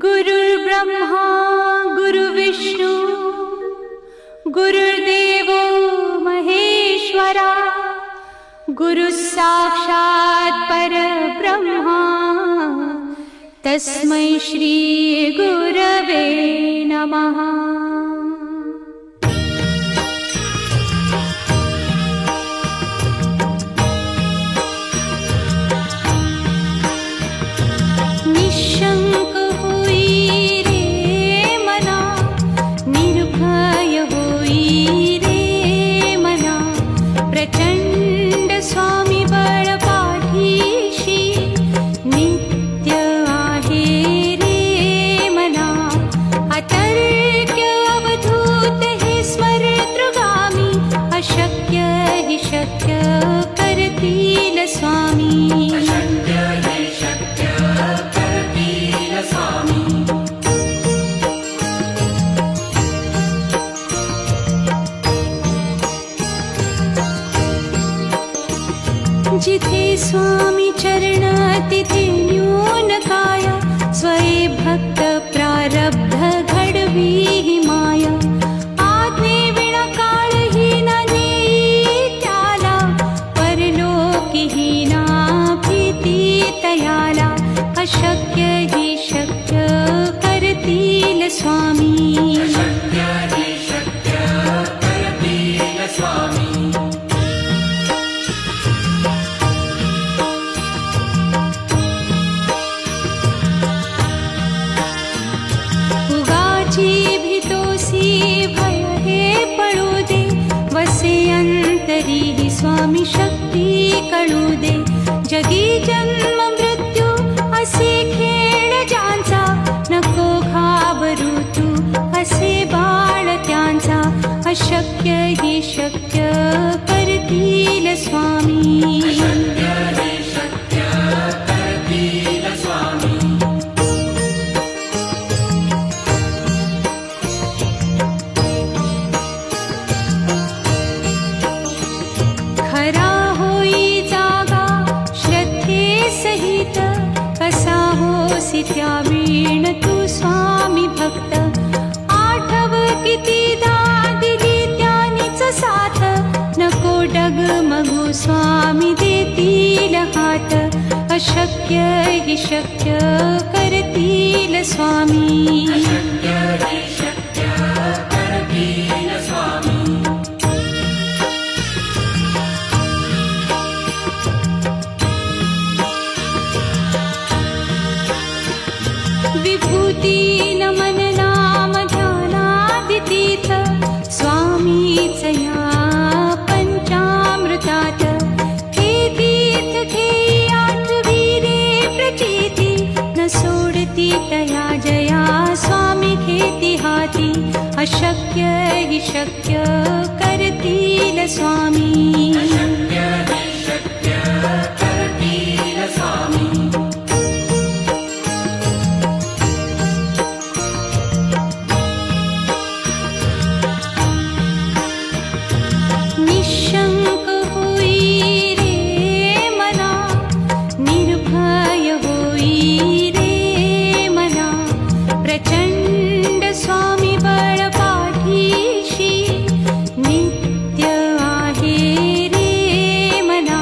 गुरुर्ब्रह्मा गुरुर्विष्णू गुरुर्देवो महेश्वरा गुरुः साक्षात् परब्रह्मा तस्मै श्री गुरवे नमः। निशंक होई रे मना, निर्भय होई रे मना, प्रचंड स्वामी बळ पाठीशी नित्य आहे रे मना। अतर्क्य अवधूत हे स्मरतृगामी, अशक्य हि शक्य करतील स्वामी। जिथे स्वामी चरण तिथे न्यून काया, स्वये भक्त प्रारब्ध घडवी ही माया। आज्ञे विना काळही न नेई त्याला, परलोकी ही ना भीती तयाला। अशक्य ही शक्य करतील स्वामी। भय हे पळू दे, वसे अंतरी ही स्वामी शक्ती कळू दे। जगी जन्म मृत्यू असे खेळ ज्यांचा, नको घाबरू तू असे बाळ त्यांचा। अशक्य ही शक्य करतील स्वामी। खरा होई जागा श्रद्धे सहित, कसा होसी त्या वीण तू स्वामी भक्त। आठव कितीदा दिली त्यानीच साथ, नको डगमगू स्वामी देतील हात। अशक्य हि शक्य करतील स्वामी। विभूती नमन नाम ध्यानादितीथ, स्वामीच या पंचामृतात। हे तीर्थ घेई आठवी रे प्रचिती, न सोडती तया जया स्वामी घेती हाती। अशक्य हि शक्य करतील स्वामी। निशंक होई रे मना, निर्भय होई रे मना, प्रचंड स्वामी बळ पाठीशी नित्य आहे रे मना।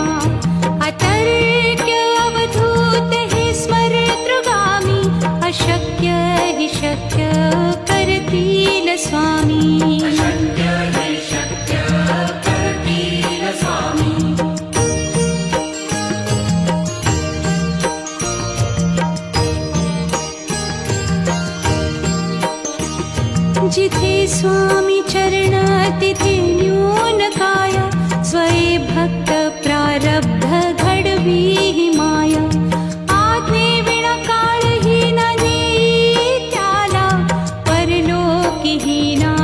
अतर्क्य अवधूत हे स्मरतृगामी, अशक्य हि शक्य करतील स्वामी। जिथे स्वामी चरण तिथे न्यून काया, स्वये भक्त प्रारब्ध घडवी ही माया। आज्ञे विना काळही न नेई त्याला, परलोकी ही ना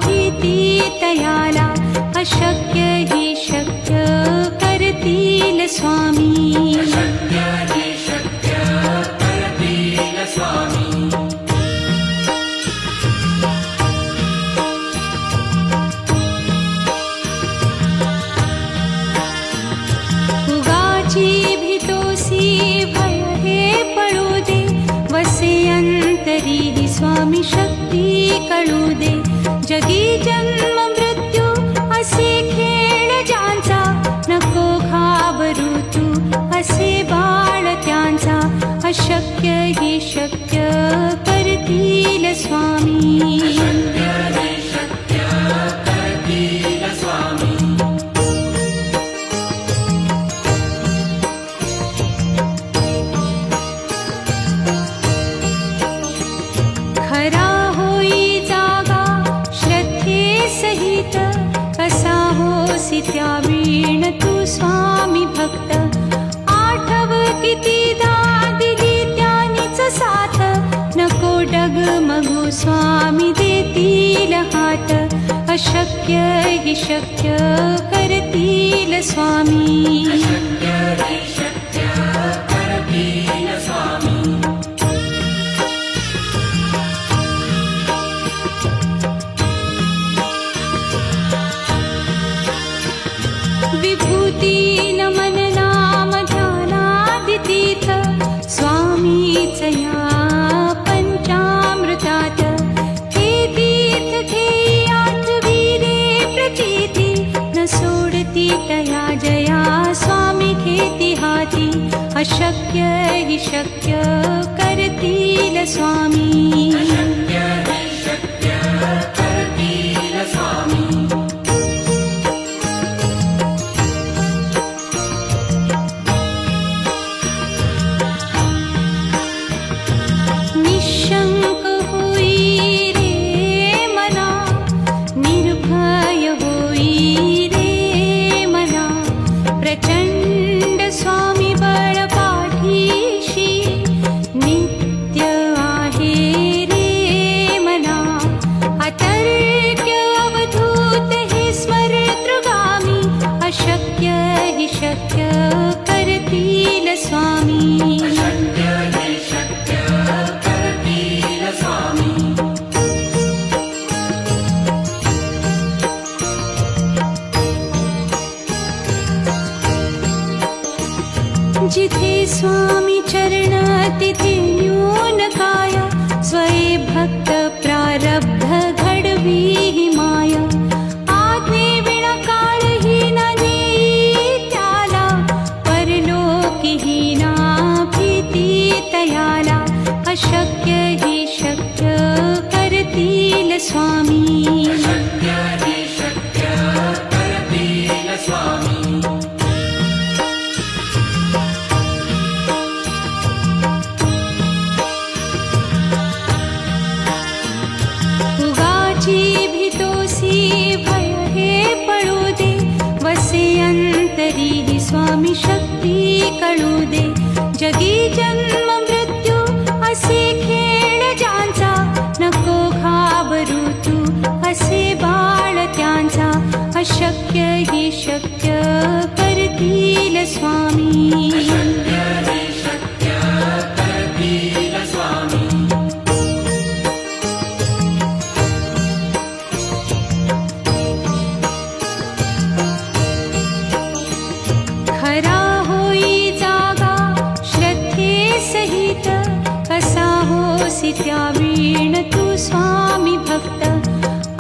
भीती तयाला। अशक्य ही शक्य करतील स्वामी। भय हे पळू दे, वसे अंत अंतरी स्वामी शक्ती कळू दे. जगी जन्म मृत्यू असे खेळ ज्यांचा, नको घाबरू तू असे बाळ त्यांचा. अशक्य ही शक्य करतील स्वामी. खरा होई जागा श्रद्धे सहित, कसा होसी त्या वीण तू स्वामी भक्त. आठव कितीदा दिली त्यानीच साथ, नको डगमगू स्वामी देतील हात. अशक्य ही शक्य करतील स्वामी. विभूती नमन नाम ध्यानादितीर्थ, स्वामीच या पंचामृतात. हे तीर्थ घेई आठवी रे प्रचिती, न सोडती तया जया स्वामी घेती हाती. अशक्य ही शक्य करतील स्वामी. निशंक होई रे मना, निर्भय होई रे मना. प्रचंड स्वामी बळ पाठीशी, नित्य आहे रे मना. अतर्क्य अवधूत हे स्मरतृगामी, अशक्य हि शक्य करतील स्वामी. जिथे स्वामी चरण तिथे न्यून काया, स्वये भक्त प्रारब्ध घडवी ही माया. आज्ञे विना काळही न नेई त्याला, परलोकीही ना भीती तयाला. अशक्य ही शक्य करतील स्वामी. उगाची भीतोसी भय हे पळू दे, वसे अंतरी ही स्वामी शक्ती कळू दे. जगी जन्म मृत्यू असे खेळ ज्यांचा, नको घाबरू तू असे बाळ त्यांचा. अशक्य ही शक्य करतील स्वामी. खरा होई जागा श्रद्धे सहित, कसा होसी त्या वीण तू स्वामी भक्त.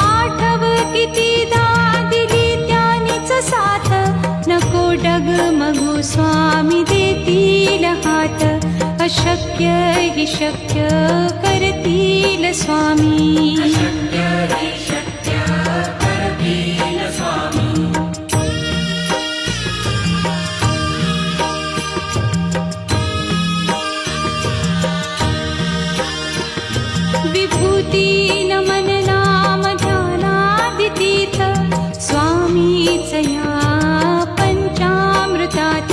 आठव कितीदा दिली त्यानीच साथ, नको डगमगू स्वामी देतील हात. अशक्य हि शक्य करतील स्वामी. विभूती नमन नाम ध्यानादितीर्थ, स्वामीच या पंचामृतात.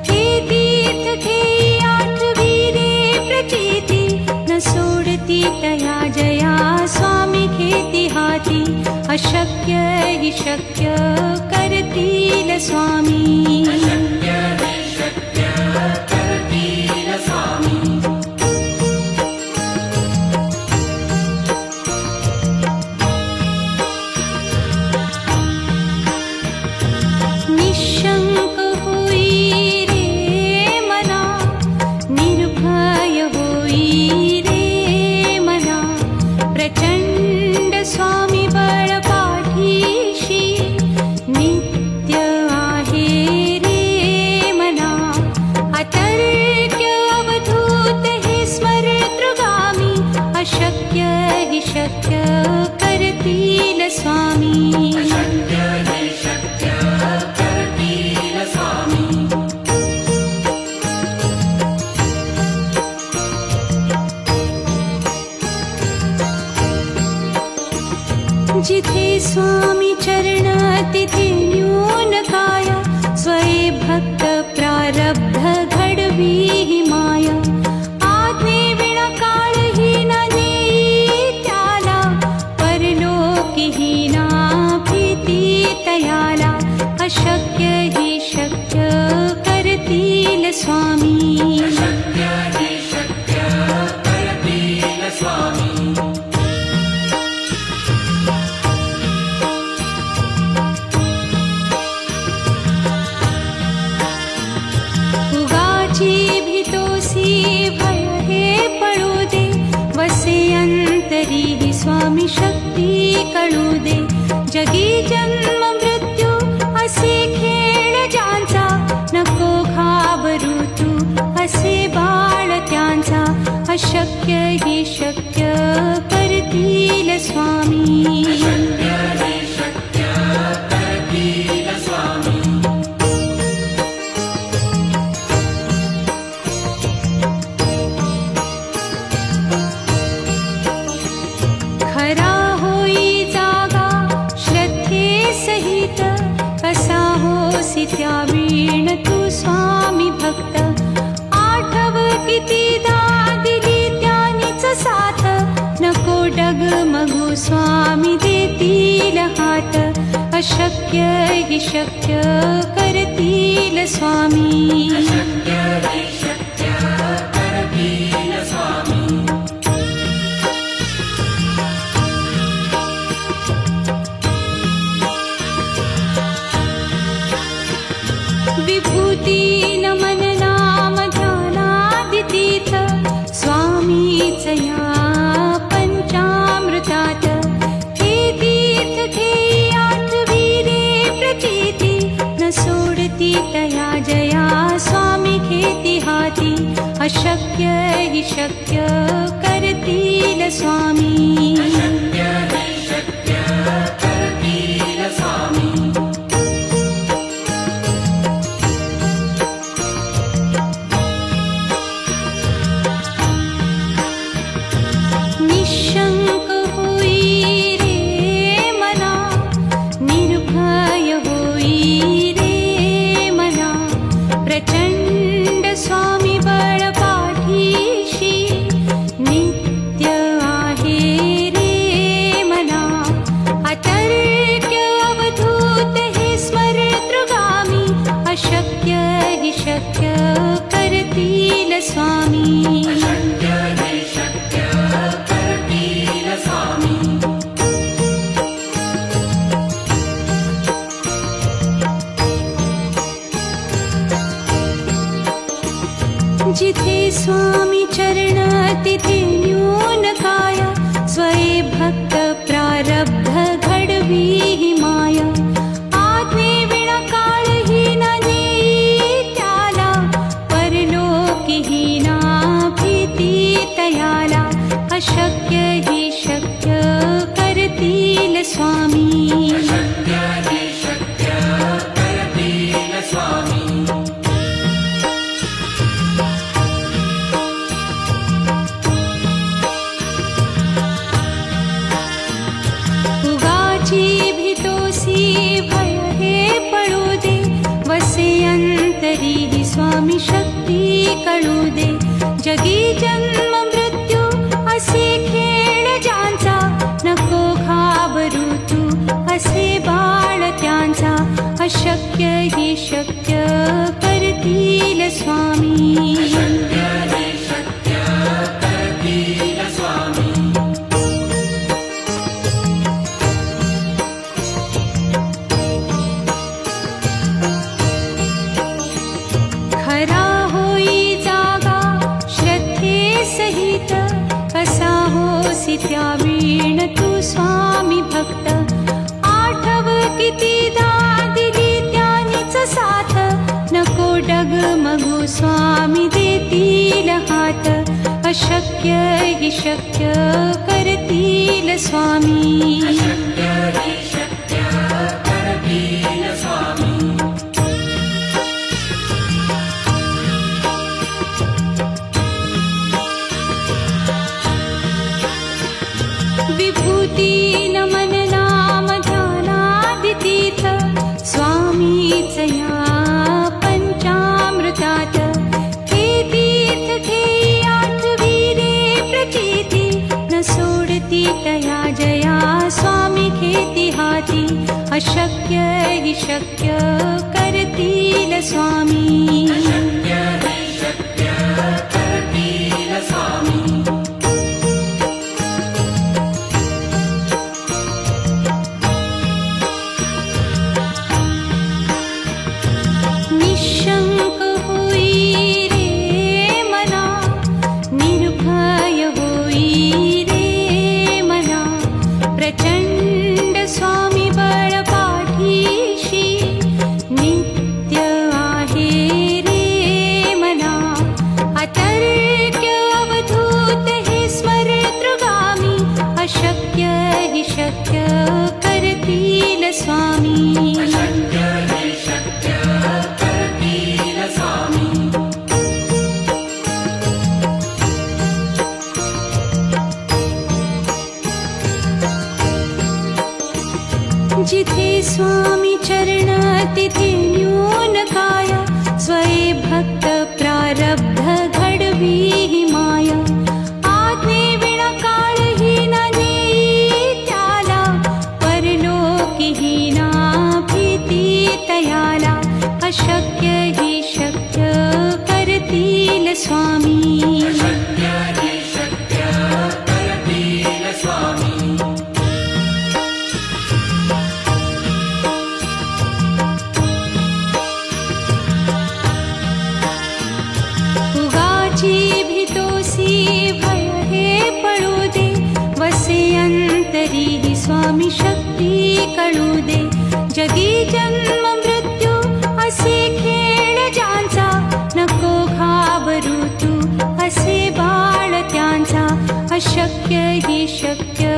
हे तीर्थ घेई आठवी रे प्रचिती, न सोडती तया जया स्वामी घेती हाती. अशक्य हि शक्य करतील स्वामी. निशंक होई रे मना, निर्भय होई रे शक्य करतील स्वामी. अशक्य हे शक्य करतील स्वामी. जिथे स्वामी चरण तिथे न्यून काय. स्वये भक्त प्रारब्ध घडवी ही माया. आज्ञे विना काळही न नेई त्याला. परलोकीही ना भीती तयाला. अशक्य ही शक्य करतील स्वामी. अशक्य हे शक्य करतील स्वामी. उगाची भीतोसी भय हे पळू दे. वसे अंतरी ही स्वामी शक्ती कळू दे. जगी जन्म मृत्यू असे खेळ ज्यांचा. नको घाबरू तू असे बाळ त्यांचा. अशक्य ही शक्य करतील स्वामी. अशक्य हे शक्य करतील स्वामी. खरा होई जागा श्रद्धे सहित. कसा होसी त्या वीण तू स्वामी भक्त. आठव कितीदा दिली त्यानीच साथ. नको डगमगू स्वामी देतील हात. अशक्य ही शक्य करतील स्वामी. अशक्य हे शक्य करतील स्वामी. विभूती नमन नाम ध्यानादितीत. स्वामीच या पंचामृतात. हे तीर्थ घेई आठवी रे प्रचिती. न सोडती तया जया स्वामी घेती हाती. अशक्य ही शक्य करतील स्वामी. अशक्य हे शक्य करतील स्वामी. निशंक होई रे मना. निर्भय होई रे मना. प्रचंड स्वामी बळ पाठीशी. नित्य आहे रे मना. अतर्क्य अवधूत हे स्मरतृगामी. अशक्य ही शक्य करतील स्वामी. अशक्य हे शक्य करतील स्वामी. जिथे स्वामी चरण तिथे न्यून काय. स्वये भक्त प्रारब्ध घडवी ही माया. आज्ञे विना काळही न नेई त्याला. परलोकीही ना भीती तयाला. अशक्य ही शक्य करतील स्वामी. अशक्य हे शक्य करतील स्वामी. उगाची भीतोसी भय हे पळू दे. वसे अंतरी ही स्वामी शक्ती कळू दे. जगी जन्म मृत्यू असे खेळ ज्यांचा. नको घाबरू तू असे बाळ त्यांचा. अशक्य ही शक्य करतील स्वामी. अशक्य हे शक्य करतील स्वामी. खरा होई जागा श्रद्धे सहित. कसा होसी त्या वीण तू स्वामी भक्त. आठव कितीदा दिली त्यानीच साथ. नको डगमगू स्वामी देतील हात. अशक्य अशक्य हि शक्य करतील स्वामी. अशक्य हि शक्य करतील स्वामी. विभूती नमन नाम ध्यानादितीर्थ स्वामीच या पंचामृतात. हे तीर्थ घेई आठविरे प्रचिती न सोडती तया जया स्वामी घेती हाती. अशक्य हि शक्य करतील स्वामी. अशक्य हि शक्य करतील स्वामी. निशंक होई रे मना, निर्भय होई रे मना. प्रचंड स्वामी बळ पाठीशी नित्य आहे रे मना. अतर्क्य अवधूत हे स्मरतृगामी. अशक्य हि शक्य करतील स्वामी. अशक्य हि शक्य करतील स्वामी. जिथे स्वामी चरण तिथे न्यून काय. स्वये भक्त प्रारब्ध घडवी ही माया. आज्ञे विना काळही न नेई त्याला. परलोकीही ना भीती तयाला. अशक्य हि शक्य करतील स्वामी. अशक्य हि शक्य करतील स्वामी. उगाची भीतोसी भय हे पळू दे. वसे अंतरी ही स्वामी शक्ती कळू दे. जगी जन्म मृत्यू असे खेळ ज्यांचा. नको घाबरू तू असे बाळ त्यांचा. अशक्य हि शक्य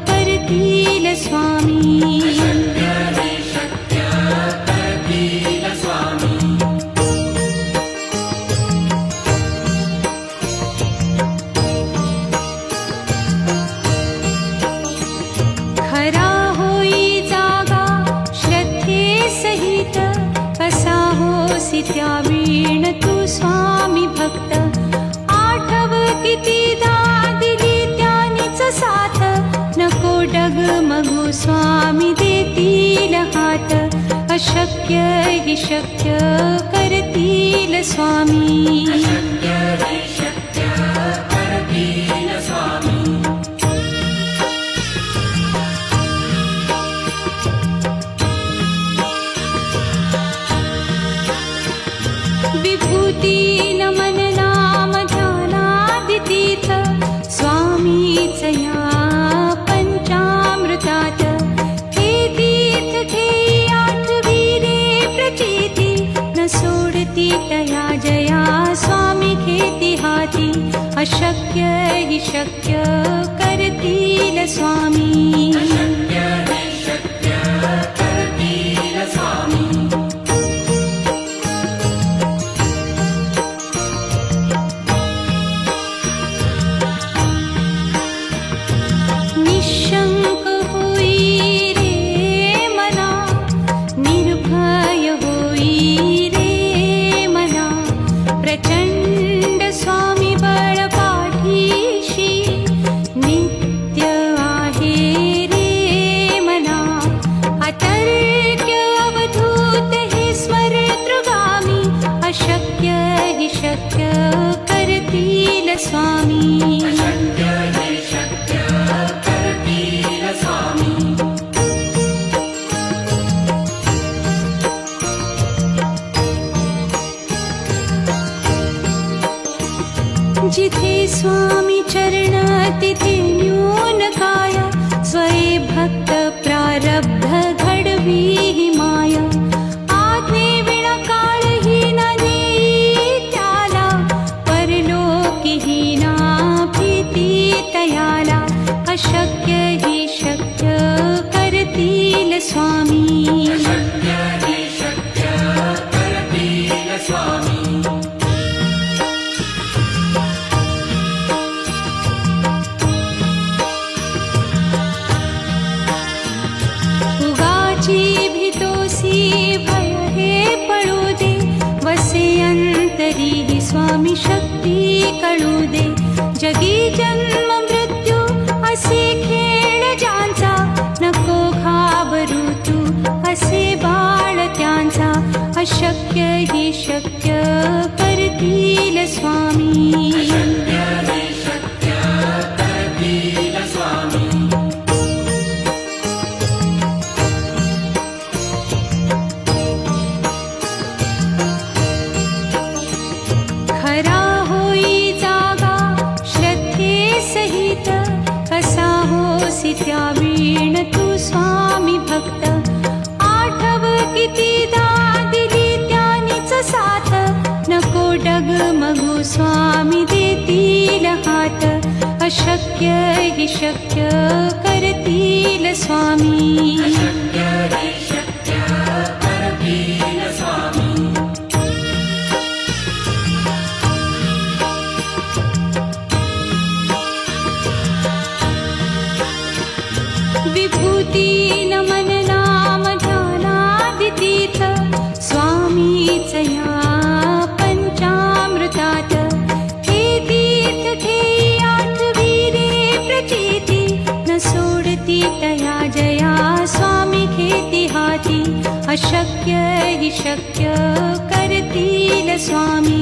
करतील स्वामी. अशक्य हि शक्य करतील स्वामी. खरा होई जागा श्रद्धे सहित. कसा होसी त्या वीण तू स्वामी भक्त. आठव कितीदा दिली त्यानीच साथ. नको डगमगू स्वामी देतील हात. अशक्य हि शक्य करतील स्वामी. अशक्य हि शक्य करतील स्वामी. विभूती नमन नाम ध्यानादितीर्थ स्वामीच या पंचामृतात. हे तीर्थ घेई आठविरे प्रचिती न सोडती तया जया स्वामी घेती हाती. अशक्य हि शक्य करतील स्वामी. अशक्य हि शक्य करतील स्वामी. निशंक होई रे मना, निर्भय होई रे मना. प्रचंड स्वामी बळ पाठीशी नित्य आहे रे मना. अतर्क्य अवधूत हे स्मरतृगामी. अशक्य हि शक्य करतील स्वामी. अशक्य हि शक्य करतील स्वामी. जिथे स्वामी चरण तिथे न्यून काय. स्वये भक्त प्रारब्ध घडवी ही माया. आज्ञे विना काळही न नेई त्याला. परलोकीही ना अशक्य हि शक्य करतील स्वामी शक्य हि शक्य करतील स्वामी उगाची भीतोसी भय हे पडू दे वसे अंतरी हि स्वामी शक्ती कळू दे जगी जन्म मृत्यू असे खेळ ज्यांचा नको घाबरू तू असे बाळ त्यांचा अशक्य हि शक्य करतील स्वामी शक्य हि शक्य करतील स्वामी खरा होई जागा श्रद्धे सहित कसा होसी त्या वीण तू स्वामी भक्त आठव कितीदा दिली त्यानीच साथ नको डगमगू स्वामी देतील हात अशक्य हि शक्य करतील स्वामी शक्य हि शक्य करतील स्वामी विभूती नमन नाम ध्यानादितीर्थ स्वामीच या पंचामृतात हे तीर्थ ठेई आठविरे प्रतीती न सोडती तया जया स्वामी घेती हाती अशक्य हि शक्य करतील स्वामी